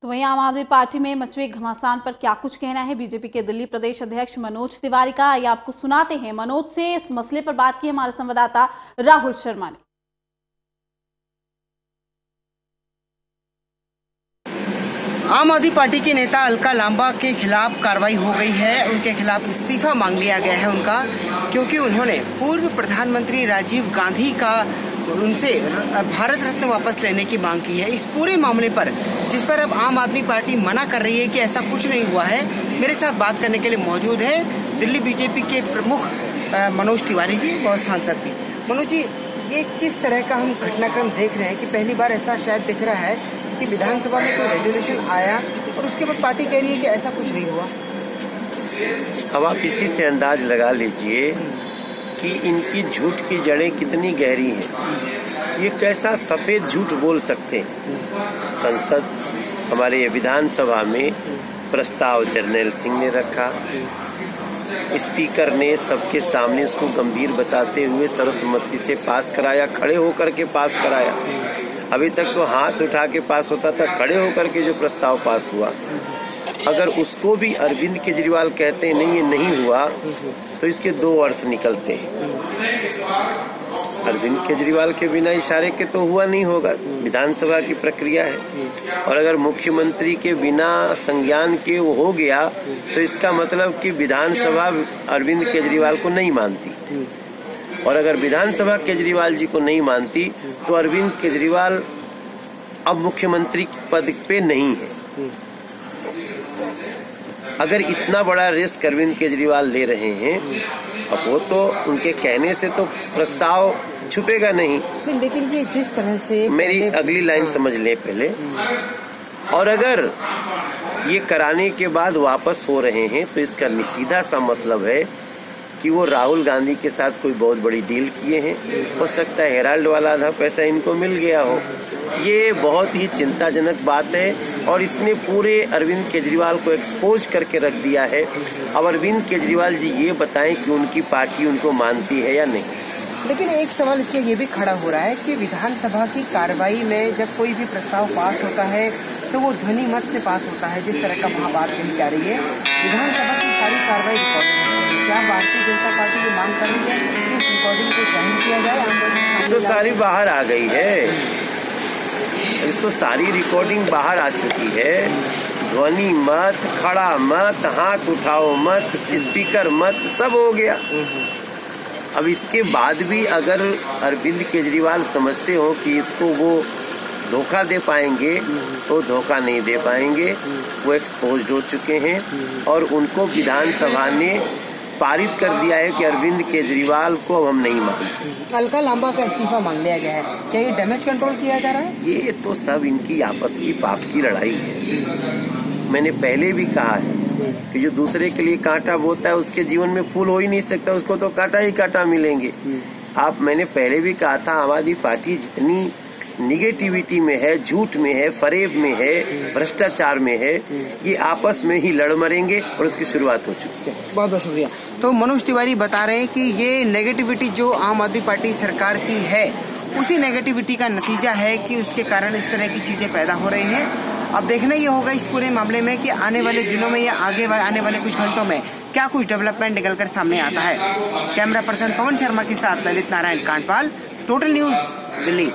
तो वहीं आम आदमी पार्टी में मचे घमासान पर क्या कुछ कहना है बीजेपी के दिल्ली प्रदेश अध्यक्ष मनोज तिवारी का, आइए आपको सुनाते हैं। मनोज से इस मसले पर बात की हमारे संवाददाता राहुल शर्मा ने। आम आदमी पार्टी के नेता अलका लांबा के खिलाफ कार्रवाई हो गई है। उनके खिलाफ इस्तीफा मांग लिया गया है उनका, क्योंकि उन्होंने पूर्व प्रधानमंत्री राजीव गांधी का उनसे भारत रत्न वापस लेने की मांग की है। इस पूरे मामले पर, जिस पर अब आम आदमी पार्टी मना कर रही है कि ऐसा कुछ नहीं हुआ है, मेरे साथ बात करने के लिए मौजूद है दिल्ली बीजेपी के प्रमुख मनोज तिवारी जी और सांसद भी। मनोज जी, ये किस तरह का हम घटनाक्रम देख रहे हैं कि पहली बार ऐसा शायद दिख रहा है कि विधानसभा में कोई रेजोल्यूशन आया और उसके बाद पार्टी कह रही है कि ऐसा कुछ नहीं हुआ। अब आप इसी से अंदाज लगा लीजिए कि इनकी झूठ की जड़ें कितनी गहरी हैं। ये कैसा सफेद झूठ बोल सकते हैं। संसद, हमारे विधानसभा में प्रस्ताव जर्नैल सिंह ने रखा, स्पीकर ने सबके सामने इसको गंभीर बताते हुए सर्वसम्मति से पास कराया, खड़े होकर के पास कराया। अभी तक तो हाथ उठा के पास होता था, खड़े होकर के जो प्रस्ताव पास हुआ, अगर उसको भी अरविंद केजरीवाल कहते हैं नहीं ये नहीं हुआ, तो इसके दो अर्थ निकलते हैं। अरविंद केजरीवाल के बिना इशारे के तो हुआ नहीं होगा, विधानसभा की प्रक्रिया है। और अगर मुख्यमंत्री के बिना संज्ञान के वो हो गया, तो इसका मतलब कि विधानसभा अरविंद केजरीवाल को नहीं मानती। और अगर विधानसभा केजरीवाल जी को नहीं मानती, तो अरविंद केजरीवाल अब मुख्यमंत्री पद पे नहीं है। अगर इतना बड़ा रिस्क अरविंद केजरीवाल ले रहे हैं, अब वो तो उनके कहने से तो प्रस्ताव छुपेगा नहीं। लेकिन ये जिस तरह से, मेरी अगली लाइन समझ ले पहले। और अगर ये कराने के बाद वापस हो रहे हैं, तो इसका सीधा सा मतलब है कि वो राहुल गांधी के साथ कोई बहुत बड़ी डील किए हैं। हो सकता है हेराल्ड वाला आधा पैसा इनको मिल गया हो। ये बहुत ही चिंताजनक बात है और इसने पूरे अरविंद केजरीवाल को एक्सपोज करके रख दिया है। अब अरविंद केजरीवाल जी ये बताएं कि उनकी पार्टी उनको मानती है या नहीं। लेकिन एक सवाल इसमें ये भी खड़ा हो रहा है कि विधानसभा की कार्रवाई में जब कोई भी प्रस्ताव पास होता है तो वो ध्वनि मत से पास होता है, जिस तरह का महाबात कही जा रही है। विधानसभा की सारी कार्रवाई रिकॉर्डिंग है। क्या भारतीय जनता पार्टी की मांग कर रही है कि उस रिकॉर्डिंग को जाहिर किया जाए? तो सारी बाहर आ गई है, तो सारी रिकॉर्डिंग बाहर आ चुकी है। ध्वनि मत, खड़ा मत, हाथ उठाओ मत, स्पीकर मत, सब हो गया। अब इसके बाद भी अगर अरविंद केजरीवाल समझते हो कि इसको वो धोखा दे पाएंगे, तो धोखा नहीं दे पाएंगे। वो एक्सपोज्ड हो चुके हैं और उनको विधानसभा ने पारित कर दिया है कि अरविंद केजरीवाल को अब हम नहीं मानते। अलका लांबा का इस्तीफा मांग लिया गया है। क्या ये डैमेज कंट्रोल किया जा रहा है? ये तो सब इनकी आपस की पाप की लड़ाई है। मैंने पहले भी कहा है कि जो दूसरे के लिए कांटा बोता है उसके जीवन में फूल हो ही नहीं सकता, उसको तो कांटा ही कांटा मिलेंगे। मैंने पहले भी कहा था, आम आदमी पार्टी जितनी निगेटिविटी में है, झूठ में है, फरेब में है, भ्रष्टाचार में है, ये आपस में ही लड़ मरेंगे और उसकी शुरुआत हो चुकी है। बहुत बहुत शुक्रिया। तो मनोज तिवारी बता रहे हैं कि ये नेगेटिविटी जो आम आदमी पार्टी सरकार की है, उसी नेगेटिविटी का नतीजा है कि उसके कारण इस तरह की चीजें पैदा हो रही हैं। अब देखना ये होगा इस पूरे मामले में कि आने वाले दिनों में या आने वाले कुछ घंटों में क्या कुछ डेवलपमेंट निकलकर सामने आता है। कैमरा पर्सन पवन शर्मा के साथ ललित नारायण कांडपाल, टोटल न्यूज, दिल्ली।